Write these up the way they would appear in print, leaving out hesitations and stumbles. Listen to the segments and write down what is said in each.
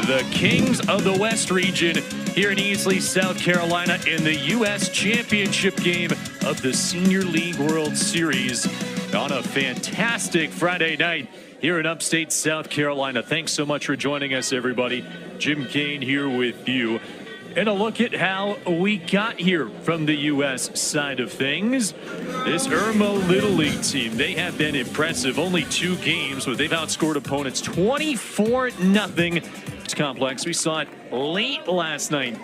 the Kings of the West region here in Easley, South Carolina in the U.S. Championship game of the Senior League World Series on a fantastic Friday night here in upstate South Carolina. Thanks so much for joining us, everybody. Jim Kane here with you. And a look at how we got here from the U.S. side of things. This Irmo Little League team, they have been impressive. Only 2 games, but they've outscored opponents 24-0. It's complex. We saw it late last night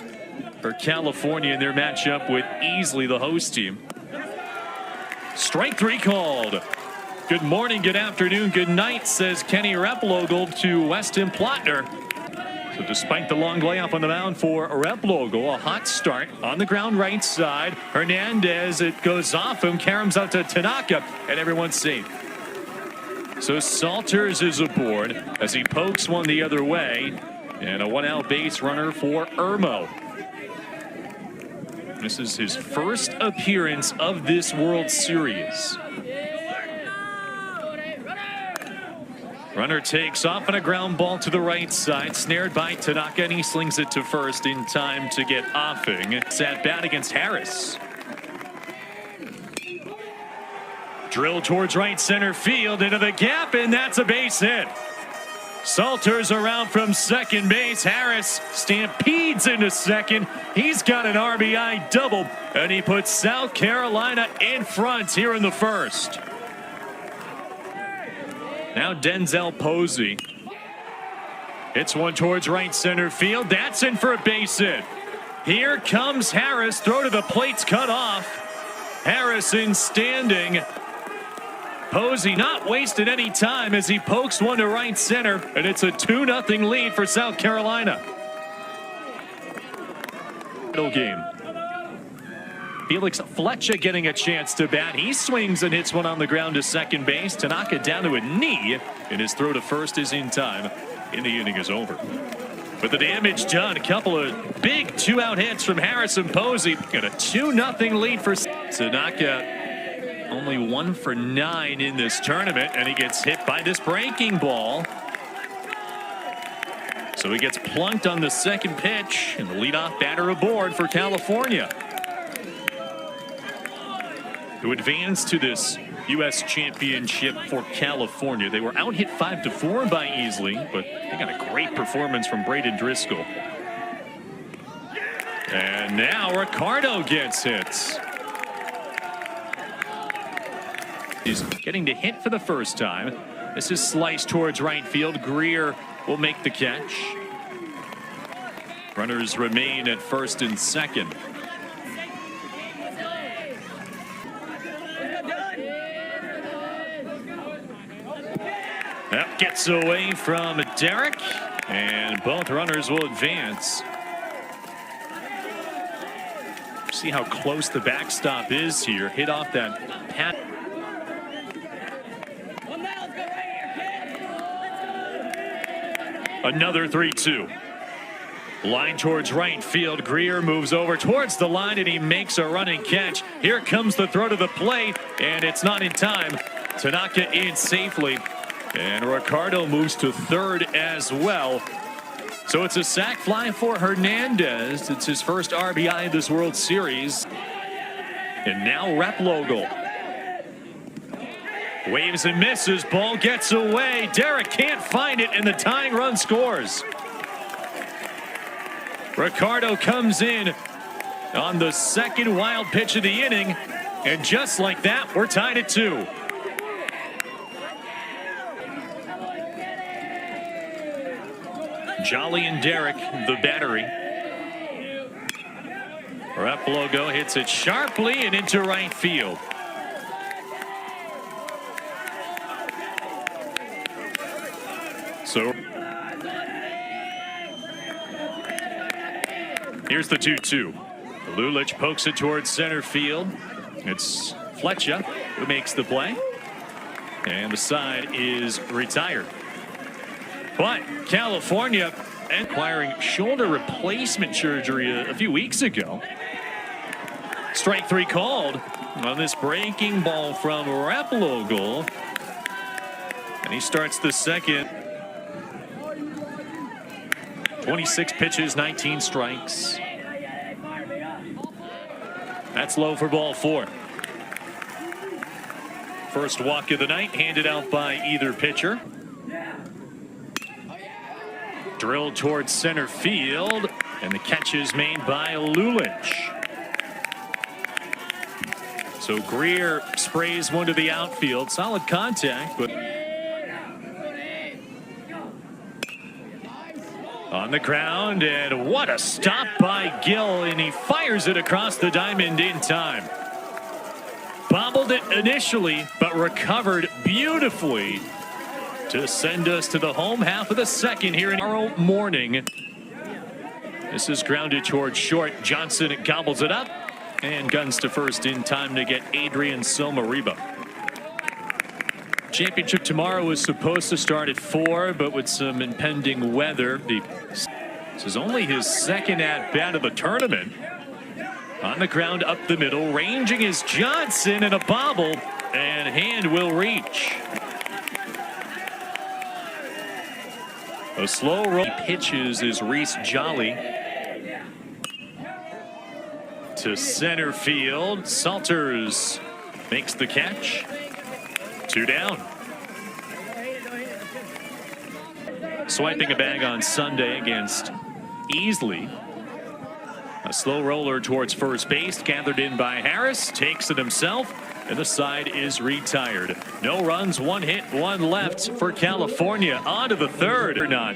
for California in their matchup with Easley, the host team. Strike 3 called. Good morning, good afternoon, good night, says Kenny Replogle to Weston Plotner. So despite the long layoff on the mound for Replogle, a hot start on the ground right side. Hernandez, it goes off him, caroms out to Tanaka, and everyone's safe. So Salters is aboard as he pokes one the other way, and a 1-out base runner for Irmo. This is his first appearance of this World Series. Runner takes off on a ground ball to the right side, snared by Tanaka, and he slings it to first in time to get offing. It's at bat against Harris. Drill towards right center field into the gap, and that's a base hit. Salters around from second base. Harris stampedes into second. He's got an RBI double, and he puts South Carolina in front here in the first. Now Denzel Posey hits one towards right center field. That's in for a base hit. Here comes Harris. Throw to the plate's cut off. Harrison standing. Posey not wasting any time as he pokes one to right center, and it's a 2-0 lead for South Carolina. Middle game. Felix Fletcher getting a chance to bat. He swings and hits one on the ground to second base. Tanaka down to a knee, and his throw to first is in time, and the inning is over. With the damage done, a couple of big 2-out hits from Harrison Posey. Got a 2-0 lead for Tanaka. Only 1 for 9 in this tournament, and he gets hit by this breaking ball. So he gets plunked on the second pitch, and the leadoff batter aboard for California to advance to this U.S. Championship for California. They were out hit 5-4 by Easley, but they got a great performance from Braden Driscoll. And now Ricardo gets hits. He's getting to hit for the first time. This is sliced towards right field. Greer will make the catch. Runners remain at first and second. That gets away from Derek, and both runners will advance. See how close the backstop is here. Hit off that pat. Another 3-2. Line towards right field. Greer moves over towards the line, and he makes a running catch. Here comes the throw to the plate, and it's not in time. Tanaka in safely. And Ricardo moves to third as well. So it's a sac fly for Hernandez. It's his first RBI of this World Series. And now Replogle waves and misses. Ball gets away. Derek can't find it, and the tying run scores. Ricardo comes in on the second wild pitch of the inning. And just like that, we're tied at 2. Jolly and Derek, the battery. Replogle hits it sharply and into right field. So here's the 2-2. Lulich pokes it towards center field. It's Fletcher who makes the play. And the side is retired. But California acquiring shoulder replacement surgery a few weeks ago. Strike 3 called on this breaking ball from Replogle. And he starts the second. 26 pitches, 19 strikes. That's low for ball 4. First walk of the night handed out by either pitcher. Drilled towards center field, and the catch is made by Lulich. So Greer sprays one to the outfield. Solid contact, but on the ground, and what a stop by Gill, and he fires it across the diamond in time. Bobbled it initially, but recovered beautifully to send us to the home half of the second here in tomorrow morning. This is grounded towards short. Johnson gobbles it up and guns to first in time to get Adrian Somariba. Championship tomorrow is supposed to start at 4, but with some impending weather, this is only his second at-bat of the tournament. On the ground up the middle, ranging is Johnson, and a bobble, and hand will reach. A slow roll pitches is Reese Jolly to center field. Salters makes the catch. 2 down. Swiping a bag on Sunday against Easley. A slow roller towards first base, gathered in by Harris, takes it himself, and the side is retired. No runs, 1 hit, 1 left for California. On to the third or not.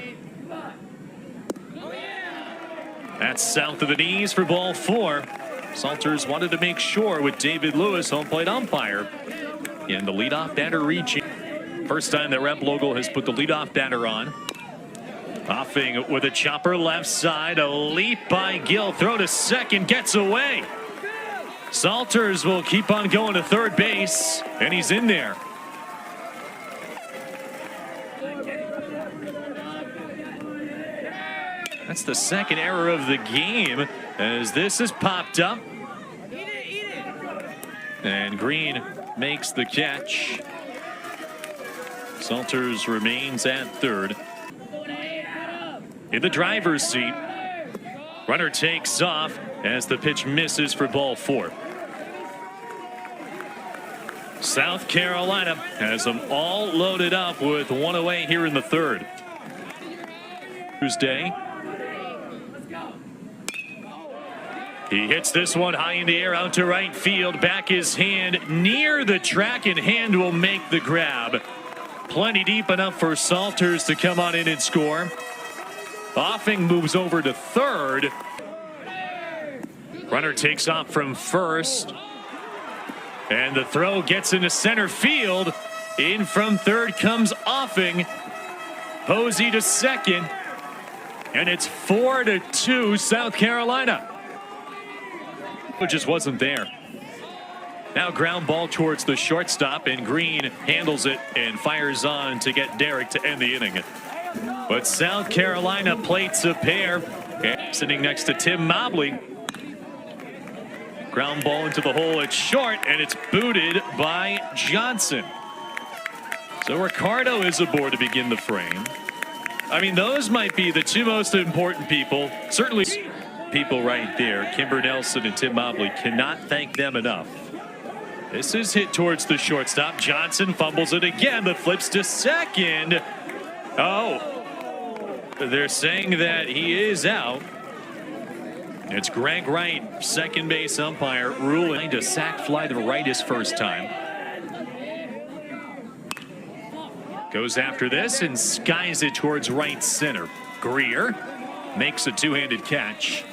That's south of the knees for ball 4. Salters wanted to make sure with David Lewis, home plate umpire, and the leadoff batter reaching. First time that Rep Local has put the leadoff batter on. Offing with a chopper left side, a leap by Gill, throw to second, gets away. Salters will keep on going to third base, and he's in there. That's the second error of the game as this is popped up. And Green makes the catch. Salters remains at third. In the driver's seat, runner takes off as the pitch misses for ball 4. South Carolina has them all loaded up with 1 away here in the third. Tuesday. He hits this one high in the air out to right field. Back his hand near the track, and hand will make the grab. Plenty deep enough for Salters to come on in and score. Offing moves over to third. Runner takes off from first. And the throw gets into center field. In from third comes Offing. Posey to second. And it's 4-2 South Carolina. It just wasn't there. Now ground ball towards the shortstop, and Green handles it and fires on to get Derek to end the inning. But South Carolina plates a pair. Sitting next to Tim Mobley. Ground ball into the hole at short, and it's booted by Johnson. So Ricardo is aboard to begin the frame. I mean, those might be the 2 most important people. Certainly people right there. Kimber Nelson and Tim Mobley. Cannot thank them enough. This is hit towards the shortstop. Johnson fumbles it again, but flips to second. Oh, they're saying that he is out. It's Greg Wright, second base umpire, ruling a sac fly to right his first time. Goes after this and skies it towards right center. Greer makes a 2-handed catch.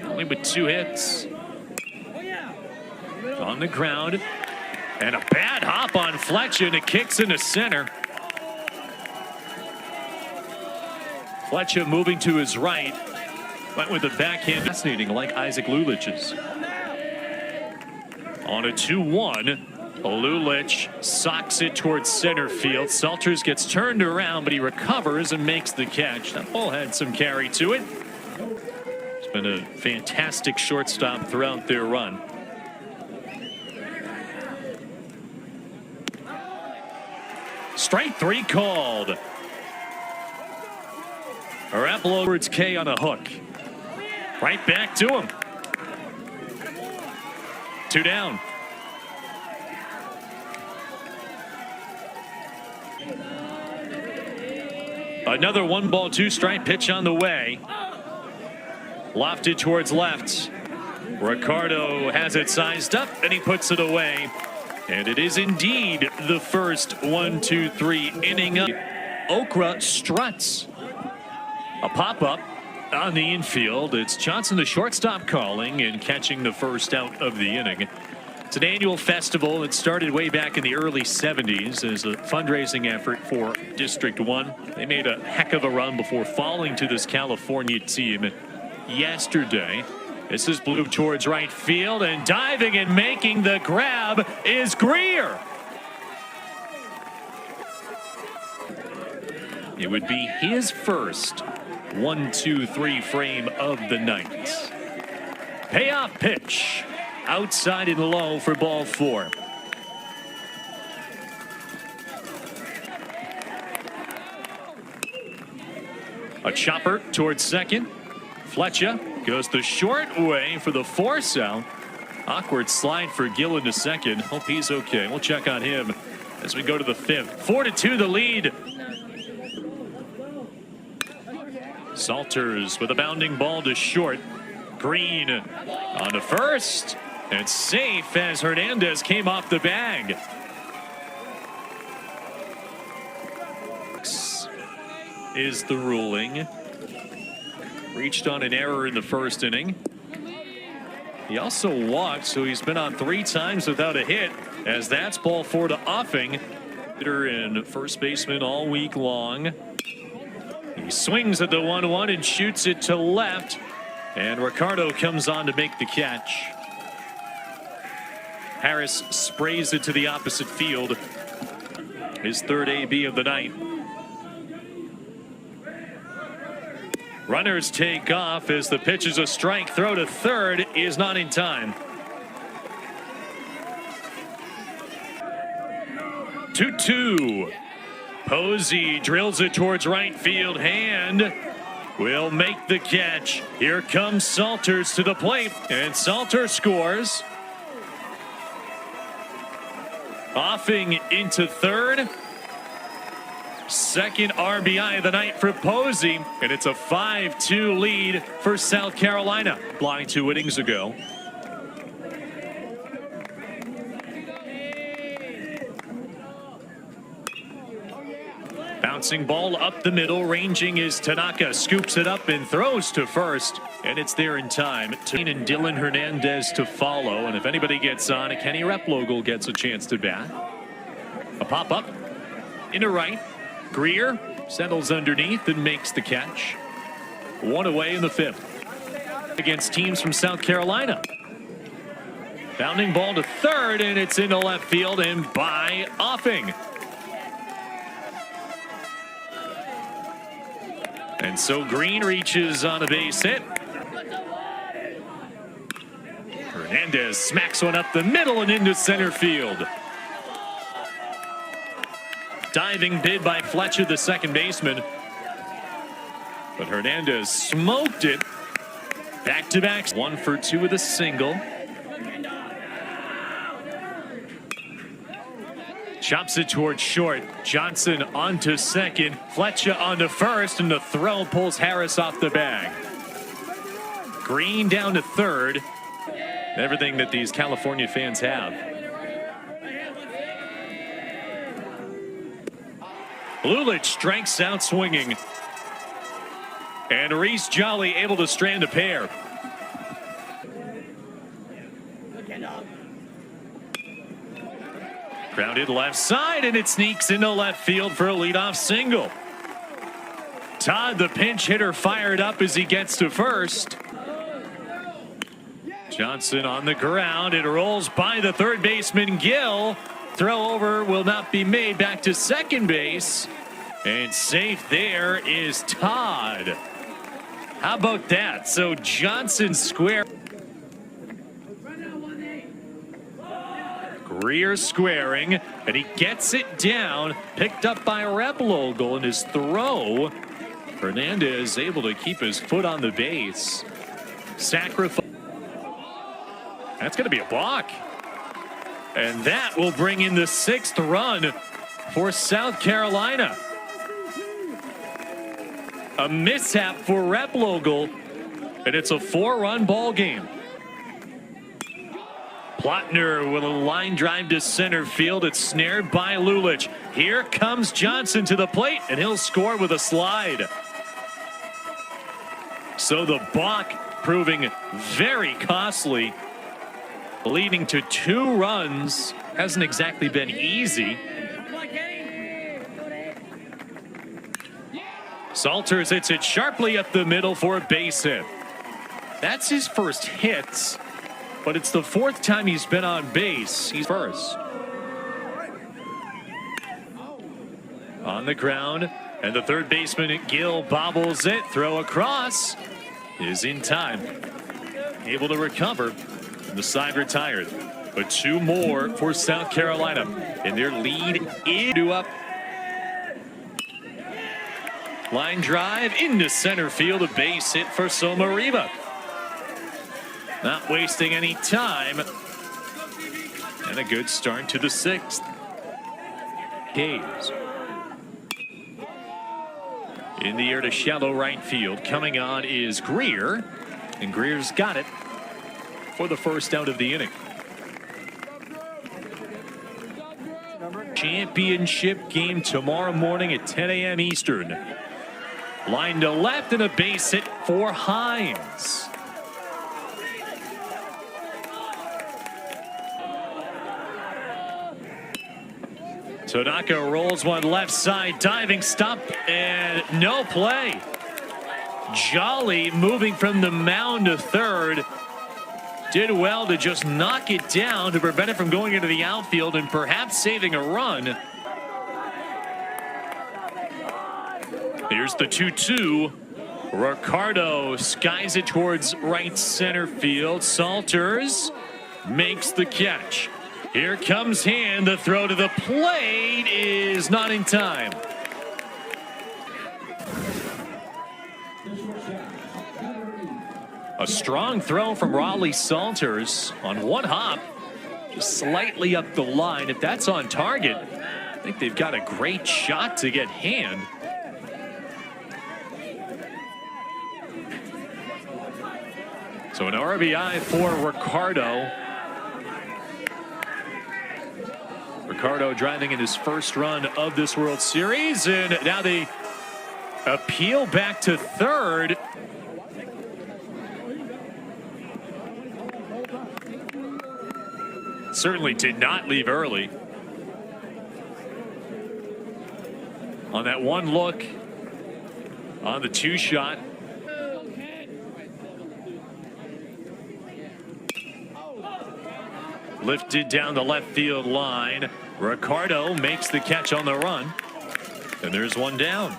Only with 2 hits. On the ground. And a bad hop on Fletcher, and it kicks into center. Fletcher moving to his right. Went with the backhand. Fascinating, like Isaac Lulich's. On a 2-1. Lulich socks it towards center field. Salters gets turned around, but he recovers and makes the catch. That ball had some carry to it. It's been a fantastic shortstop throughout their run. Strike 3 called. Raplow towards K on a hook. Right back to him. 2 down. Another 1-ball, 2-strike pitch on the way. Lofted towards left. Ricardo has it sized up and he puts it away. And it is indeed the first 1-2-3 inning. Okra struts. A pop-up on the infield. It's Johnson, the shortstop, calling and catching the first out of the inning. It's an annual festival that started way back in the early 70s as a fundraising effort for District 1. They made a heck of a run before falling to this California team yesterday. This is blue towards right field, and diving and making the grab is Greer. It would be his first 1-2-3 frame of the night. Payoff pitch. Outside and low for ball 4. A chopper towards second. Fletcher goes the short way for the force out. Awkward slide for Gillen to second. Hope he's okay. We'll check on him as we go to the 5th. 4-2 the lead. Salters with a bounding ball to short. Green on to first. And safe as Hernandez came off the bag. Is the ruling. Reached on an error in the first inning. He also walked, so he's been on 3 times without a hit, as that's ball 4 to Offing. Hitter and first baseman all week long. He swings at the 1-1 and shoots it to left. And Ricardo comes on to make the catch. Harris sprays it to the opposite field. His 3rd AB of the night. Runners take off as the pitch is a strike. Throw to third is not in time. 2-2. Posey drills it towards right field. Hand will make the catch. Here comes Salters to the plate, and Salters scores. Offing into third. Second RBI of the night for Posey, and it's a 5-2 lead for South Carolina. Flying 2 innings ago. Bouncing ball up the middle. Ranging is Tanaka. Scoops it up and throws to first. And it's there in time. And Dylan Hernandez to follow. And if anybody gets on, Kenny Replogle gets a chance to bat. A pop-up into right. Greer settles underneath and makes the catch. 1 away in the 5th. Against teams from South Carolina. Bounding ball to third, and it's into left field and by Offing. And so Green reaches on a base hit. Hernandez smacks one up the middle and into center field. Diving bid by Fletcher, the second baseman. But Hernandez smoked it. Back-to-back. 1 for 2 with a single. Chops it towards short. Johnson onto second. Fletcher onto first, and the throw pulls Harris off the bag. Green down to third. Everything that these California fans have. Lulich strikes out swinging. And Reese Jolly able to strand a pair. Grounded left side, and it sneaks into left field for a leadoff single. Todd, the pinch hitter, fired up as he gets to first. Johnson on the ground. It rolls by the third baseman, Gill. Throw over will not be made. Back to second base. And safe there is Todd. How about that? So Johnson square. Greer squaring, and he gets it down. Picked up by Replogle, and his throw Hernandez able to keep his foot on the base. Sacrifice. That's going to be a block. And that will bring in the 6th run for South Carolina. A mishap for Replogle, and it's a 4-run ball game. Plotner with a line drive to center field. It's snared by Lulich. Here comes Johnson to the plate, and he'll score with a slide. So the balk proving very costly, leading to 2 runs. Hasn't exactly been easy. Salters hits it sharply up the middle for a base hit. That's his first hit, but it's the 4th time he's been on base. He's first. On the ground, and the third baseman, Gill, bobbles it. Throw across is in time. Able to recover. The side retired. But 2 more for South Carolina. And their lead is up. Line drive into center field. A base hit for Somariva. Not wasting any time. And a good start to the 6th. Hayes. In the air to shallow right field. Coming on is Greer. And Greer's got it for the first out of the inning. Championship game tomorrow morning at 10 a.m. Eastern. Line to left and a base hit for Hines. Tanaka rolls one left side, diving stop, and no play. Jolly moving from the mound to third. Did well to just knock it down to prevent it from going into the outfield and perhaps saving a run. Here's the 2-2. Ricardo skies it towards right center field. Salters makes the catch. Here comes Hand. The throw to the plate is not in time. A strong throw from Raleigh Salters on one hop, just slightly up the line. If that's on target, I think they've got a great shot to get Hand. So an RBI for Ricardo. Ricardo driving in his first run of this World Series, and now they appeal back to third. Certainly did not leave early. On that one look on the 2 shot. Lifted down the left field line. Ricardo makes the catch on the run. And there's one down.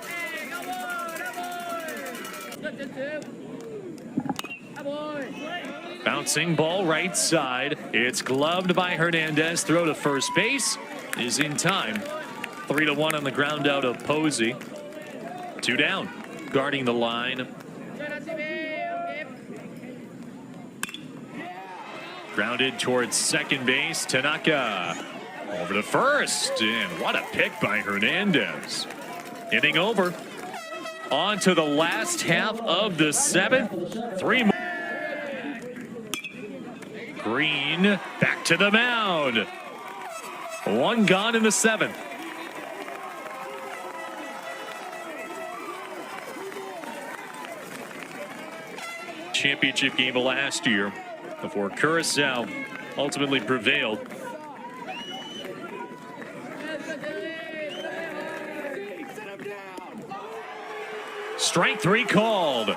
Bouncing ball right side. It's gloved by Hernandez. Throw to first base is in time. 3-1 on the ground out of Posey. 2 down. Guarding the line. Grounded towards second base. Tanaka over to first. And what a pick by Hernandez. Hitting over. On to the last half of the 7th. 3 more. Green back to the mound. 1 gone in the 7th. Championship game of last year before Curacao ultimately prevailed. Strike 3 called.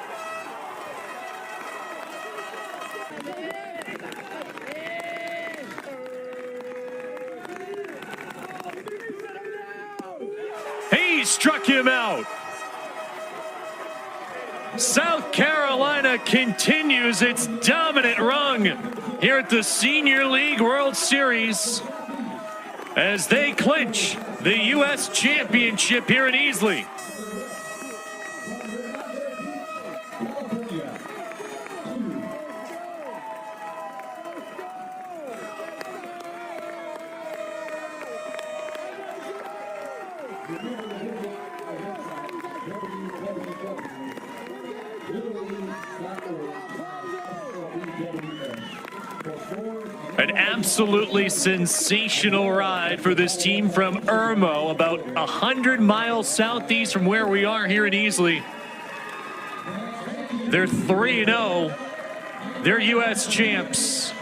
He struck him out. South Carolina continues its dominant run here at the Senior League World Series as they clinch the U.S. Championship here in Easley. An absolutely sensational ride for this team from Irmo, about 100 miles southeast from where we are here in Easley. They're 3-0. They're U.S. champs.